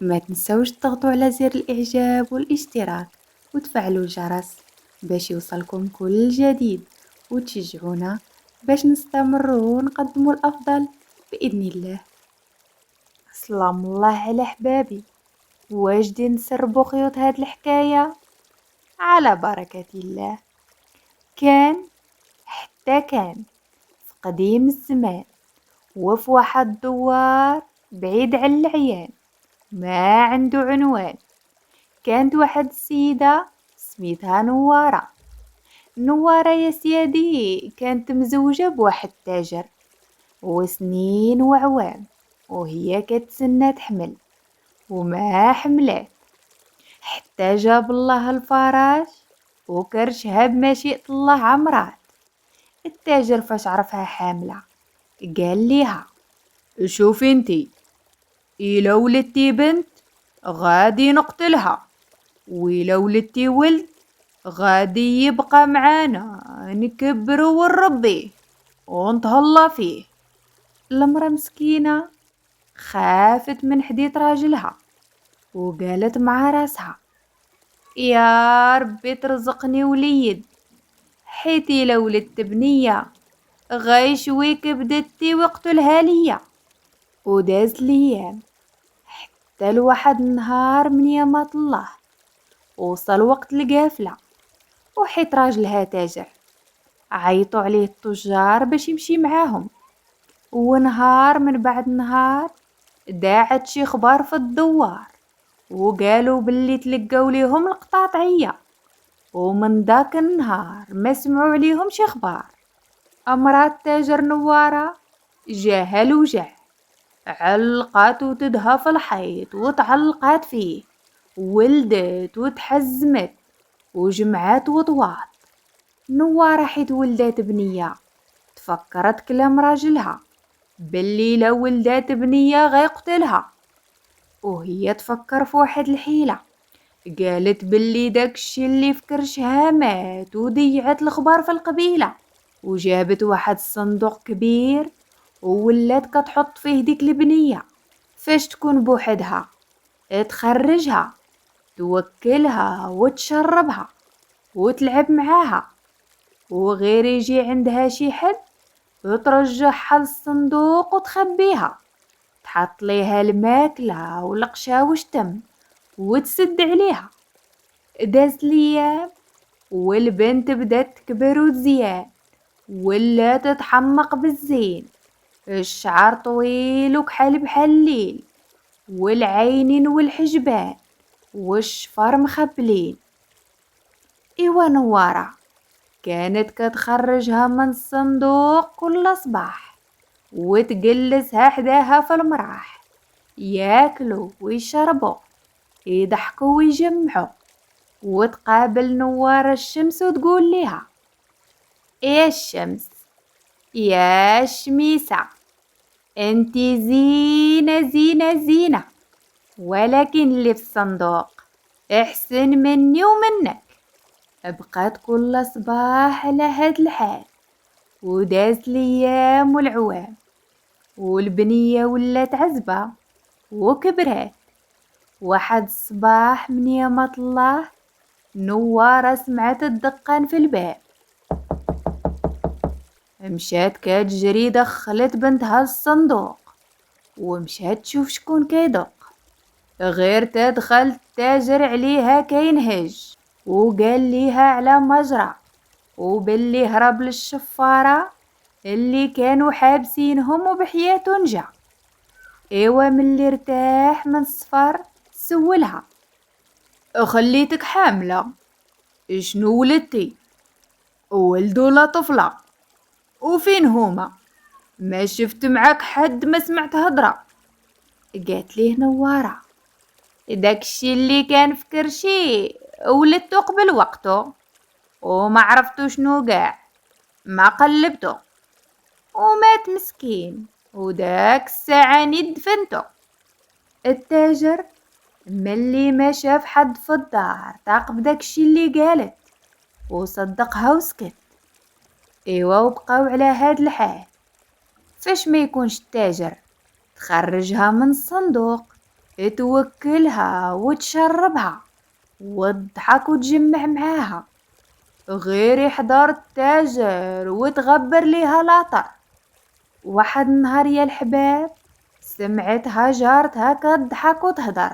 ما تنسوش تضغطوا على زر الإعجاب والاشتراك وتفعلوا الجرس باش يوصلكم كل جديد، وتشجعونا باش نستمروا ونقدموا الأفضل بإذن الله. سلام الله على حبابي، واجدين نسربوا خيوط هاد الحكاية على بركة الله. كان حتى كان في قديم الزمان، وفي واحد الدوار بعيد عن العيان ما عنده عنوان، كانت واحد السيدة سميتها نوارة. نوارة يا سيادي كانت مزوجة بواحد تاجر، وسنين وعوام وهي كتسنى تحمل وما حملات، حتى جاب الله الفراش وكرشها بمشيئة الله عمرات. التاجر فاش عرفها حاملة قال ليها: شوفي انتي، إلا ولدتي بنت غادي نقتلها، وإلا ولدتي ولد غادي يبقى معانا نكبره ونربيه ونتهلا فيه. المرأة مسكينة خافت من حديث راجلها وقالت مع راسها: يا ربي ترزقني وليد، حيت إلا ولدت بنية غيشوي كبدتي ويقتلها ليا. وداز ليام حتى لواحد النهار من يامات الله وصل وقت القافلة، وحيت راجلها تاجر عيطوا عليه التجار باش يمشي معاهم. ونهار من بعد نهار داعت شي خبار في الدوار وقالوا باللي تلقاو ليهم القطاطعية، ومن داك النهار ما سمعوا عليهم شي خبار. أمرات تاجر نوارة جاها الوجع، علقات وتدها في الحيط وتعلقات فيه، ولدت وتحزمت وجمعات وطوات. نوارة حيت ولدات بنية تفكرت كلام راجلها باللي لو ولدات بنية غيقتلها، وهي تفكر في واحد الحيلة. قالت باللي داكشي اللي في كرشها مات وضيعت الخبار في القبيلة، وجابت واحد الصندوق كبير وولات كتحط فيه ديك البنية فاش تكون بوحدها، تخرجها توكلها وتشربها وتلعب معاها، وغير يجي عندها شي حد وترجعها للصندوق وتخبيها، تحط ليها الماكلة والقشا والشتم وتسد عليها. داز ليام والبنت بدات تكبر وتزيان، ولا تتحمق بالزين، الشعر طويل وكحل بحال الليل، والعينين والحجبان والشفر مخبلين. إيوا نوارة كانت كتخرجها من الصندوق كل صباح وتجلسها حداها في المراح، ياكلوا ويشربوا يضحكوا ويجمعوا. وتقابل نوارة الشمس وتقول ليها: يا الشمس يا شميسة، انتي زينة زينة زينة، ولكن اللي في الصندوق احسن مني ومنك. بقات كل صباح على هاد الحال، وداز الايام والعوام، والبنية ولات عزبة وكبرات. واحد الصباح من يامات الله نوارة سمعت الدقان في الباب، مشات كتجري دخلت بنتها للصندوق ومشات تشوف شكون كيدق. غير تدخل التاجر عليها كينهج وقال ليها على مجرى، وباللي هرب للشفارة اللي كانوا حابسينهم وبحياته نجا. ايوا ملي ارتاح من السفر سولها: خليتك حاملة، شنو ولدتي؟ ولد ولا طفلة؟ وفين هما؟ ما شفت معاك حد، ما سمعت هضرة. قالت ليه نوارة: داكشي اللي كان في كرشي ولدتو قبل وقته وما عرفتو شنو قاع، ما قلبتو ومات مسكين، وداك الساعة ني دفنتو. التاجر ملي ما شاف حد في الدار تعقب داكشي اللي قالت وصدقها وسكت. ايوا وبقاو على هاد الحال، فاش ما يكونش التاجر تخرجها من الصندوق توكلها وتشربها وتضحك وتجمع معاها. غير يحضر التاجر وتغبر ليها لاطر. واحد النهار يا الحباب سمعتها جارتها كتضحك وتهدر،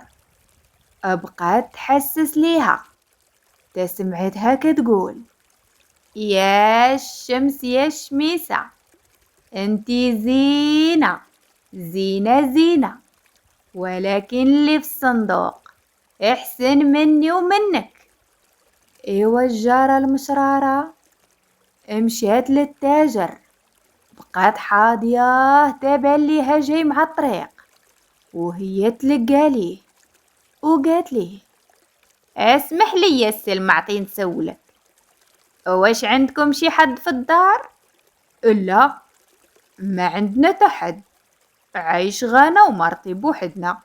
بقات تحسس ليها. تسمعتها كتقول: يا الشمس يا الشميسة، انتي زينة زينة زينة، ولكن اللي في الصندوق احسن مني ومنك. ايوا الجارة المشرارة مشات للتاجر، بقات حاضية تابان ليها جاي مع الطريق، وهي تلقى ليه وقالت ليه: اسمح لي يا السلمعطي نسولك، واش عندكم شي حد في الدار؟ لا، ما عندنا تحد، عايش غانا ومرتي بوحدنا.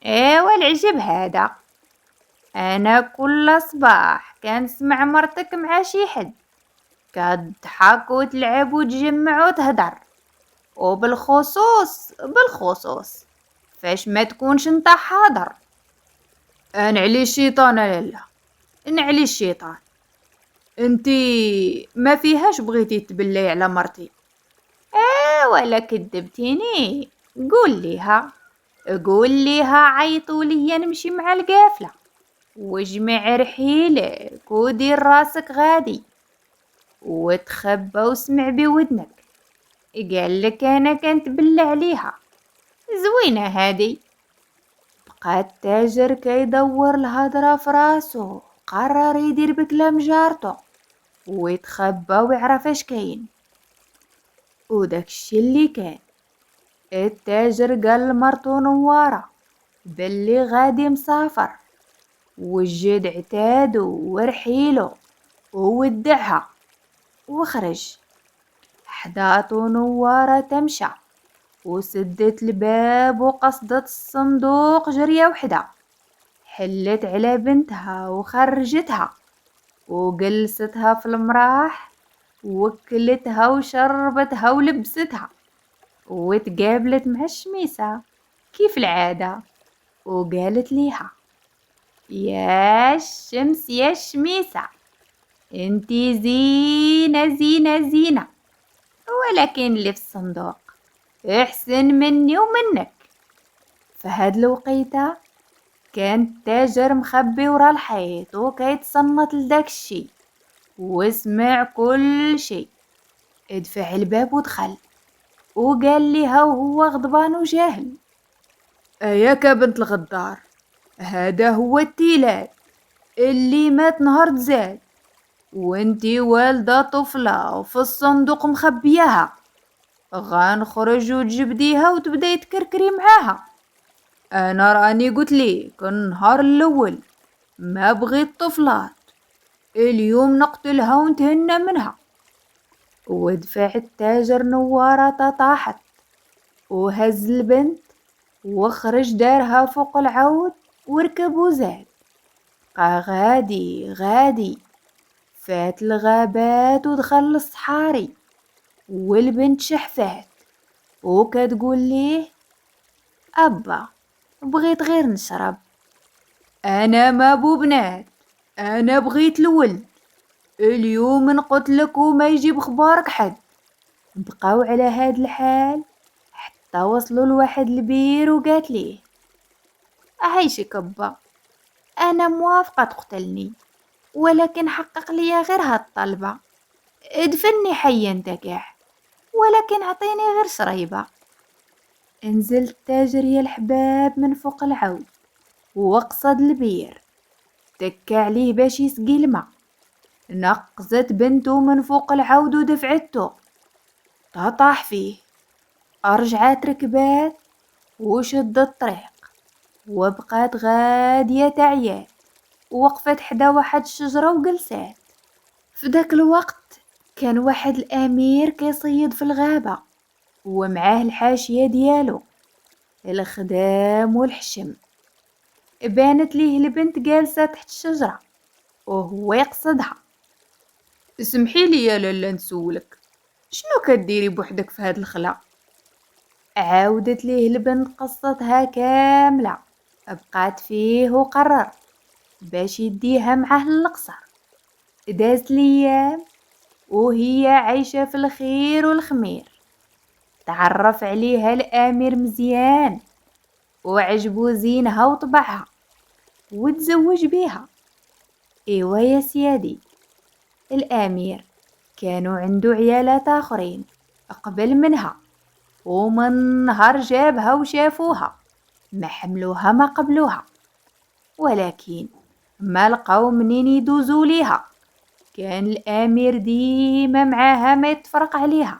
ايوا العجب هذا، انا كل صباح كنسمع مرتك مع شي حد كتضحك وتلعب وتجمع وتهدر، وبالخصوص فاش ما تكونش انت حاضر. نعلي الشيطان لالا، نعلي الشيطان. انتي ما فيهاش بغيتي تبلي على مرتي؟ ولا كدبتيني؟ قول ليها عيطوا ليا نمشي مع القافله، واجمع رحيلك ودير راسك غادي وتخبى واسمع بودنك. قالك انا كنتبلى عليها، زوينه هادي. بقى التاجر كيدور الهضره في راسو، قرر يدير بكلام جارتو ويتخبى ويعرف اش كاين. وداكشي اللي كان، التاجر قال لمرتو نوارة بلي غادي مسافر، والجد عتادو ورحيلو وودعها وخرج. حداتو نوارة تمشى وسدت الباب وقصدت الصندوق جرية وحدة، حلت على بنتها وخرجتها وجلستها في المراح، وكلتها وشربتها ولبستها، وتقابلت مع الشميسة كيف العادة، وقالت ليها: يا الشمس يا الشميسة، انتي زينة زينة زينة، ولكن اللي في الصندوق احسن مني ومنك. فهاد الوقيتة كان التاجر مخبي ورا الحيط وكيتصنت لداك الشي، وسمع كل شي. ادفع الباب ودخل، وقال ليها وهو غضبان وجاهل: اياك بنت الغدار، هذا هو التيلات اللي مات نهار تزاد، وانتي والدة طفلة وفي الصندوق مخبياها. غنخرج وتجبديها وتبداي تكركري معاها. انا راني قلت ليك النهار الاول ما بغيت طفلات، اليوم نقتلها ونتهنى منها. ودفع التاجر نوارة طاحت، وهز البنت وخرج دارها فوق العود وركب وزاد. بقى غادي غادي، فات الغابات ودخل الصحاري، والبنت شحفات وكتقول ليه: أبا بغيت غير نشرب، أنا ما بو بنات، أنا بغيت الولد، اليوم نقتلك وما يجيب خبارك حد. بقاو على هاد الحال حتى وصلوا لواحد البير، وقالت ليه: أعيشك أبا، أنا موافقة تقتلني، ولكن حقق لي غير هاد الطلبة، ادفني حيا انت كاع، ولكن عطيني غير شريبة. انزل التاجر يا الحباب من فوق العود وقصد البير، تكى عليه باش يسقي الماء. نقزت بنته من فوق العود ودفعته، طاح فيه. رجعت ركبات وشد الطريق، وبقات غادية تعيات، ووقفت حدا واحد الشجرة وجلسات. في داك الوقت كان واحد الامير كيصيد في الغابة، ومعاه الحاشية ديالو الخدام والحشم. بانت ليه البنت جالسة تحت الشجرة وهو يقصدها. اسمحي لي يا لالا نسولك، شنو كديري بوحدك في هاد الخلا؟ عاودت ليه البنت قصتها كاملة، بقات فيه وقرر باش يديها معاه للقصر. دازت ليام وهي عايشة في الخير والخمير. تعرف عليها الأمير مزيان وعجبو زينها وطبعها وتزوج بيها. ايوا يا سيادي، الأمير كانوا عنده عيالات آخرين أقبل منها، ومن نهار جابها وشافوها ما حملوها ما قبلوها، ولكن ما لقاو منين يدوزو ليها. كان الأمير ديما معاها ما يتفرق عليها.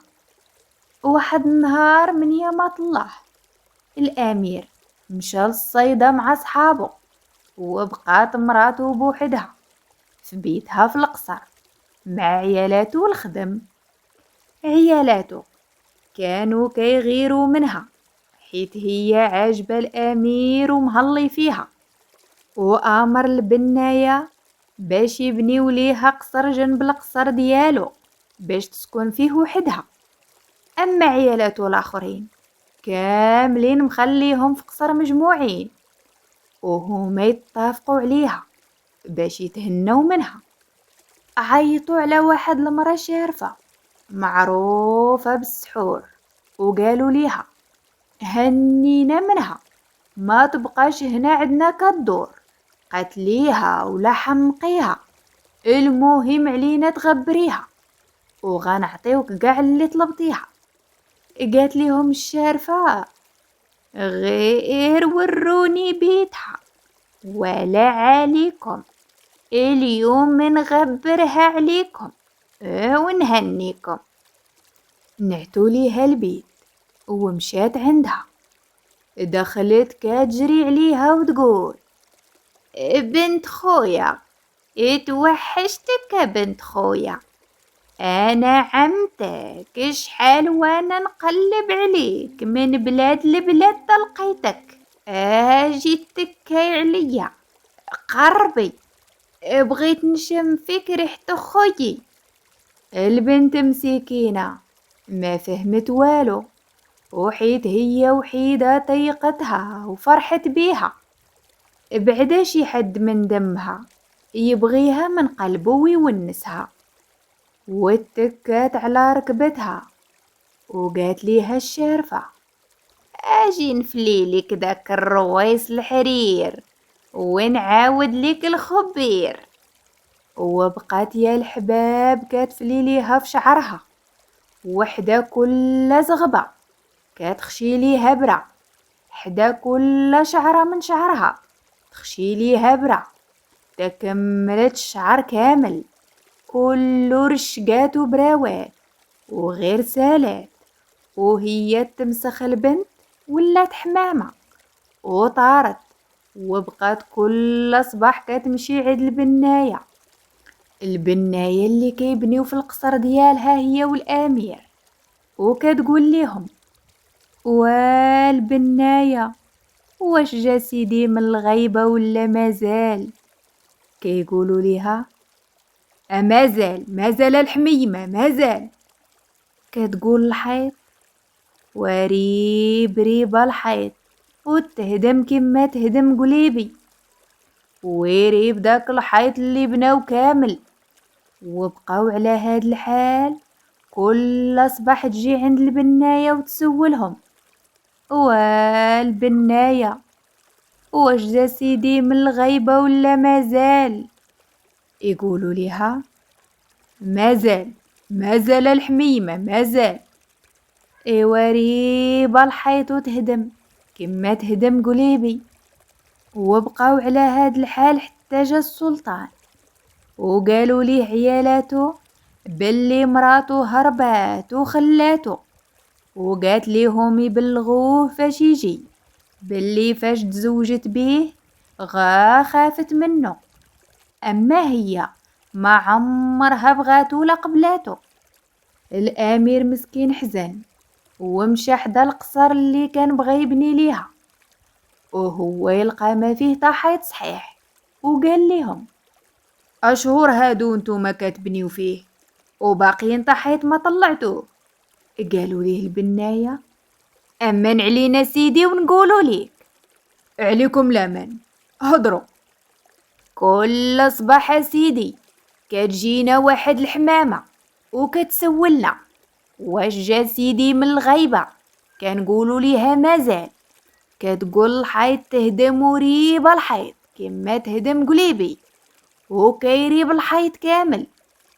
واحد النهار من يامات الله، الأمير مشى للصيدة مع صحابه، وبقات مراته بوحدها في بيتها في القصر مع عيالاته والخدم. عيالاته كانوا كيغيروا منها حيت هي عاجبة الأمير ومهلي فيها، وآمر البناية باش يبنيو ليها قصر جنب القصر ديالو باش تسكن فيه وحدها. أما عيالاته الآخرين كاملين مخليهم في قصر مجموعين، وهما يتفقوا عليها باش يتهنوا منها. عيطوا على واحد المرأة شارفة معروفة بالسحور، وقالوا ليها هنينا منها، ما تبقاش هنا عندنا كدور، قتليها ولا حمقيها، المهم علينا تغبريها وغنعطيوك قاع اللي طلبتيها. قالت ليهم الشارفة غير وروني بيتها ولا عليكم، اليوم نغبرها عليكم ونهنيكم. نعتوا ليها البيت ومشات عندها. دخلت كتجري عليها وتقول بنت خويا، اتوحشتك بنت خويا، انا عمتك شحال وانا نقلب عليك من بلاد لبلاد لقيتك، اجي تكاي عليا قربي، بغيت نشم فيك ريحة خويي. البنت مسكينة ما فهمت والو، وحيت هي وحيدة طيقتها وفرحت بيها. بعدا شي حد من دمها يبغيها من قلبه ويونسها، واتكات على ركبتها وقالت ليها الشارفة اجي نفليلك داك الرويس الحرير ونعاود ليك الخبير. وبقات يا الحباب كتفلي ليها في شعرها، وحدة كل زغبة كتخشي ليها برا، حدا كل شعرة من شعرها تخشي ليها برا، تكملت الشعر كامل كله رشقات وبراوات وغير سالات. وهي تمسخ البنت ولات حمامة وطارت، وبقات كل صباح كتمشي عند البناية اللي كيبنيو في القصر ديالها هي والأمير، وكتقول ليهم والبناية واش جا سيدي من الغيبة ولا مازال؟ كيقولوا ليها مازال الحميمة مازال. كتقول الحيط وريب ريب الحيط وتهدم كما تهدم قليبي، ويريب داك الحيط اللي بناو كامل. وبقاو على هاد الحال كل صباح تجي عند البناية وتسولهم والبناية واش جا سيدي من الغيبة ولا مازال؟ يقولوا ليها مازال الحميمة مازال. ايوا ريب الحيط وتهدم كما تهدم قليبي. وبقاو على هاد الحال حتى جا السلطان، وقالوا ليه عيالاته بلي مراته هربات وخلاتو، وقالت ليهم يبلغوه فاش يجي بلي فاش تزوجت بيه غا خافت منه. اما هي ما عمرها بغاتو لا قبلاتو. الامير مسكين حزن ومشى حدا القصر اللي كان بغى يبني ليها، وهو يلقى ما فيه طاحيت صحيح، وقال ليهم اشهر هادو نتوما كتبنيو فيه وباقيين طاحيت ما طلعتوه. قالوا ليه البناية أمن علينا سيدي ونقولوا ليك. عليكم الأمان، هضروا. كل صباح سيدي كتجينا واحد الحمامة وكتسولنا واش جا سيدي من الغيبة، كنقولوا ليها مازال. كتقول الحيط تهدم وريب الحيط كما تهدم قليبي، وكيريب الحيط كامل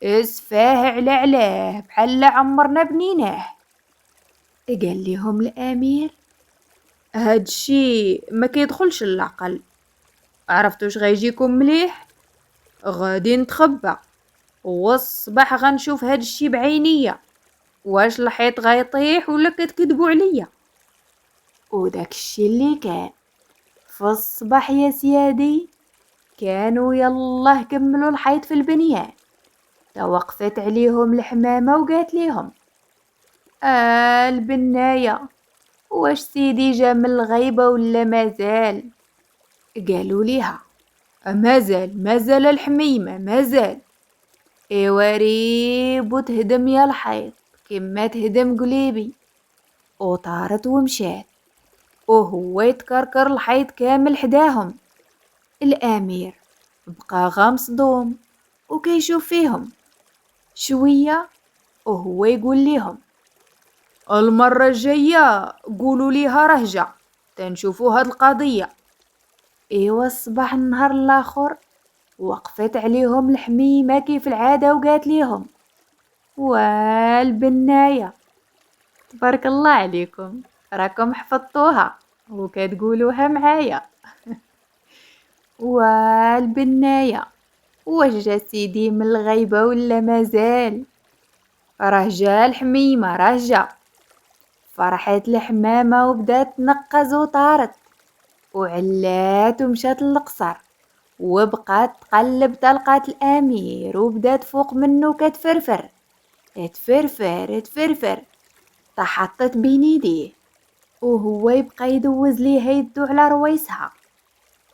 اسفاه على علاه بحال عمرنا بنيناه. قال ليهم الامير هادشي ما كيدخلش العقل، عرفتوش غيجيكم مليح؟ غادي نتخبى والصباح غنشوف هادشي بعينيا، واش الحيط غيطيح ولا كتكذبوا عليا. وداكشي اللي كان في الصباح يا سيادي، كانوا يلاه كملوا الحيط في البنيان. توقفت عليهم الحمامة وقالت ليهم البناية، واش سيدي جا من الغيبة ولا مازال؟ قالوا ليها مازال الحميمة مازال. ايوا ريب وتهدم يا الحيط كما تهدم قليبي. وطارت ومشات وهو يتكركر الحيط كامل حداهم. الامير بقى غمصدوم وكيشوف فيهم شوية، وهو يقول ليهم المرة الجاية قولوا ليها رهجة تنشوفوا هاد القضية. ايوا الصباح النهار الاخر وقفت عليهم الحميمة كيف العادة وقالت ليهم والبناية، تبارك الله عليكم راكم حفظتوها وكتقولوها معايا. والبناية، واش جا سيدي من الغيبة ولا مازال؟ راه جا الحميمة راه جا. فرحت الحمامة وبدات تنقز وطارت وعلات ومشات للقصر، وبقات تقلب تلقات الامير وبدات فوق منه كتفرفر تفرفر تحطت بين يديه، وهو يبقى يدوز ليها يدو على رويسها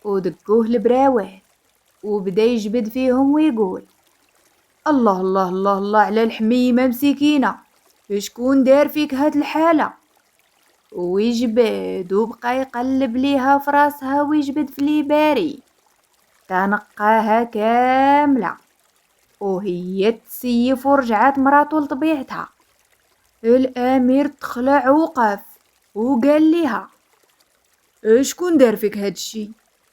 ودقوه البراوات، وبدا يجبد فيهم ويقول الله الله الله الله على الحميمة مسكينة، شكون دار فيك هاد الحالة؟ ويجبد وبقى يقلب ليها في راسها ويجبد في ليباري تنقاها كاملة، وهي تسيف ورجعت مراتو لطبيعتها. الامير تخلع وقف وقال ليها شكون دار فيك هادشي؟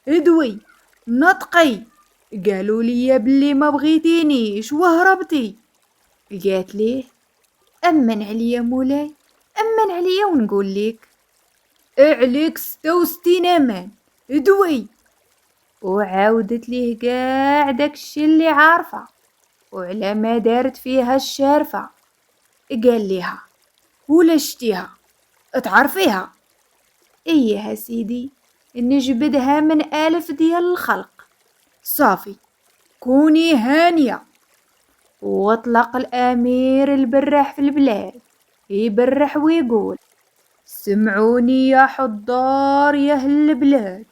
ادوي نطقي، قالوا لي بلي ما بغيتينيش وهربتي. قالت ليه امن عليا مولاي، امن عليا ونقول ليك عليك 66 امان ادوي. وعاودت ليه قاع داكشي اللي عارفه وعلى ما دارت فيها الشارفه. قال ليها ولا شتيها تعرفيها؟ ايه سيدي نجبدها من 1000 ديال الخلق. صافي كوني هانية. واطلق الامير البراح في البلاد يبرح ويقول سمعوني يا حضار يا اهل البلاد،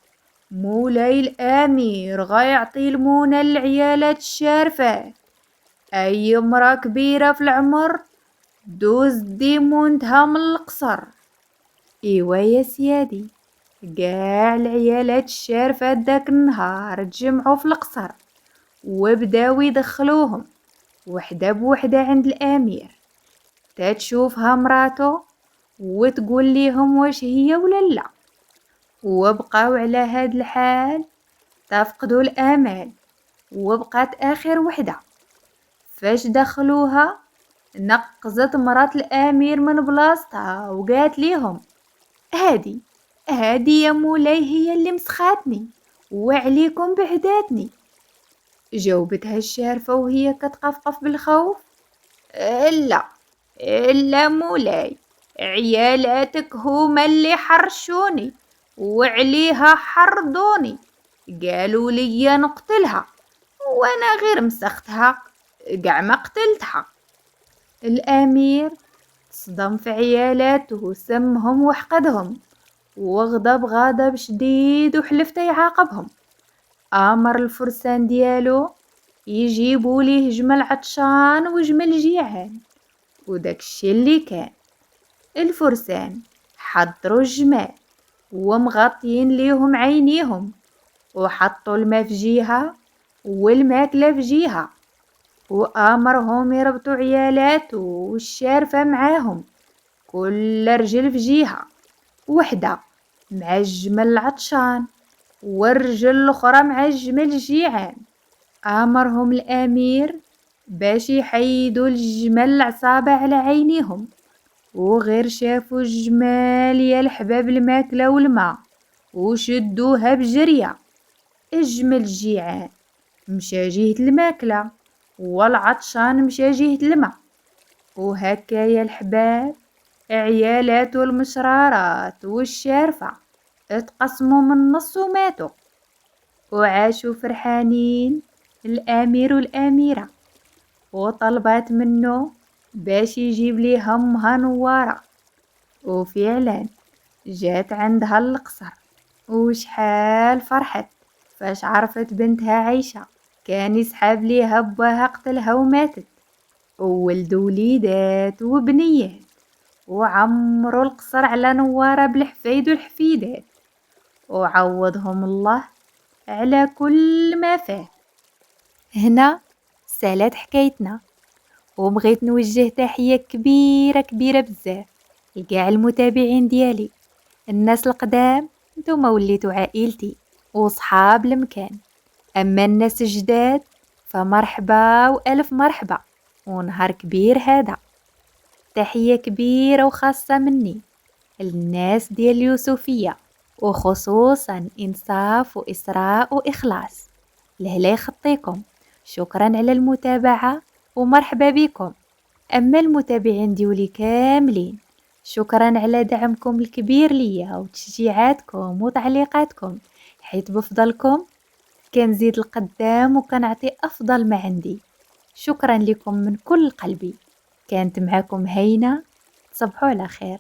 مولاي الامير غيعطي المونة للعيالات الشارفات، اي امرأة كبيرة في العمر دوز ديمونتها من القصر. ايوا يا سيادي قاع العيالات الشارفات داك النهار تجمعوا في القصر وبداو يدخلوهم وحده بوحده عند الامير، تتشوفها مراتو وتقول ليهم واش هي ولا لا. وبقاو على هاد الحال تفقدوا الامال، وبقات اخر وحده. فاش دخلوها نقزت مرات الامير من بلاصتها وقالت ليهم هادي يا مولاي هي اللي مسخاتني وعليكم بعداتني. جاوبتها الشارفة وهي كتقفقف بالخوف إلا مولاي، عيالاتك هما اللي حرشوني وعليها حرضوني، قالوا لي نقتلها وانا غير مسختها قاع ما قتلتها. الامير صدم في عيالاته سمهم وحقدهم وغضب غضب شديد وحلف يعاقبهم. امر الفرسان ديالو يجيبوا ليه جمل عطشان وجمل جيعان. وداكشي اللي كان الفرسان حضروا الجمال ومغطيين ليهم عينيهم، وحطوا الماء في جهة والماكلة في جهة، وأمرهم يربطوا عيالات والشارفة معاهم، كل رجل في جهة وحدة مع الجمل العطشان، والرجل الأخرى مع الجمل الجيعان. أمرهم الأمير باش يحيدوا الجمل العصابة على عينيهم، وغير شافوا الجمال يا الحباب الماكلة والماء وشدوها بجرية. الجمل الجيعان مشى جهة الماكلة، والعطشان مشى جهة الماء، وهكا يا الحباب عيالات والمشرارات والشارفة اتقسموا من النص وماتوا، وعاشوا فرحانين الأمير والأميرة، وطلبت منه باش يجيب ليها أمها نوارة. وفعلا جات عندها القصر، وشحال فرحت فاش عرفت بنتها عايشة. كان يسحب ليها باها قتلها وماتت، وولدوا وليدات وبنيات، وعمروا القصر على نوارة بالحفايد والحفيدات، وعوضهم الله على كل ما فات. هنا سالت حكايتنا، وبغيت نوجه تحية كبيرة كبيرة بزاف لكاع المتابعين ديالي، الناس القدام نتوما وليتوا عائلتي وصحاب المكان، أما الناس الجداد فمرحبا وألف مرحبا، ونهار كبير هذا. تحية كبيرة وخاصة مني الناس ديال اليوسفية، وخصوصا إنصاف وإسراء وإخلاص. لهلا يخطيكم، شكرا على المتابعة ومرحبا بكم. أما المتابعين ديولي كاملين، شكرا على دعمكم الكبير ليا وتشجيعاتكم وتعليقاتكم، حيث بفضلكم كنزيد القدام وكنعطي أفضل ما عندي. شكرا لكم من كل قلبي. كانت معكم هينة، تصبحوا على خير.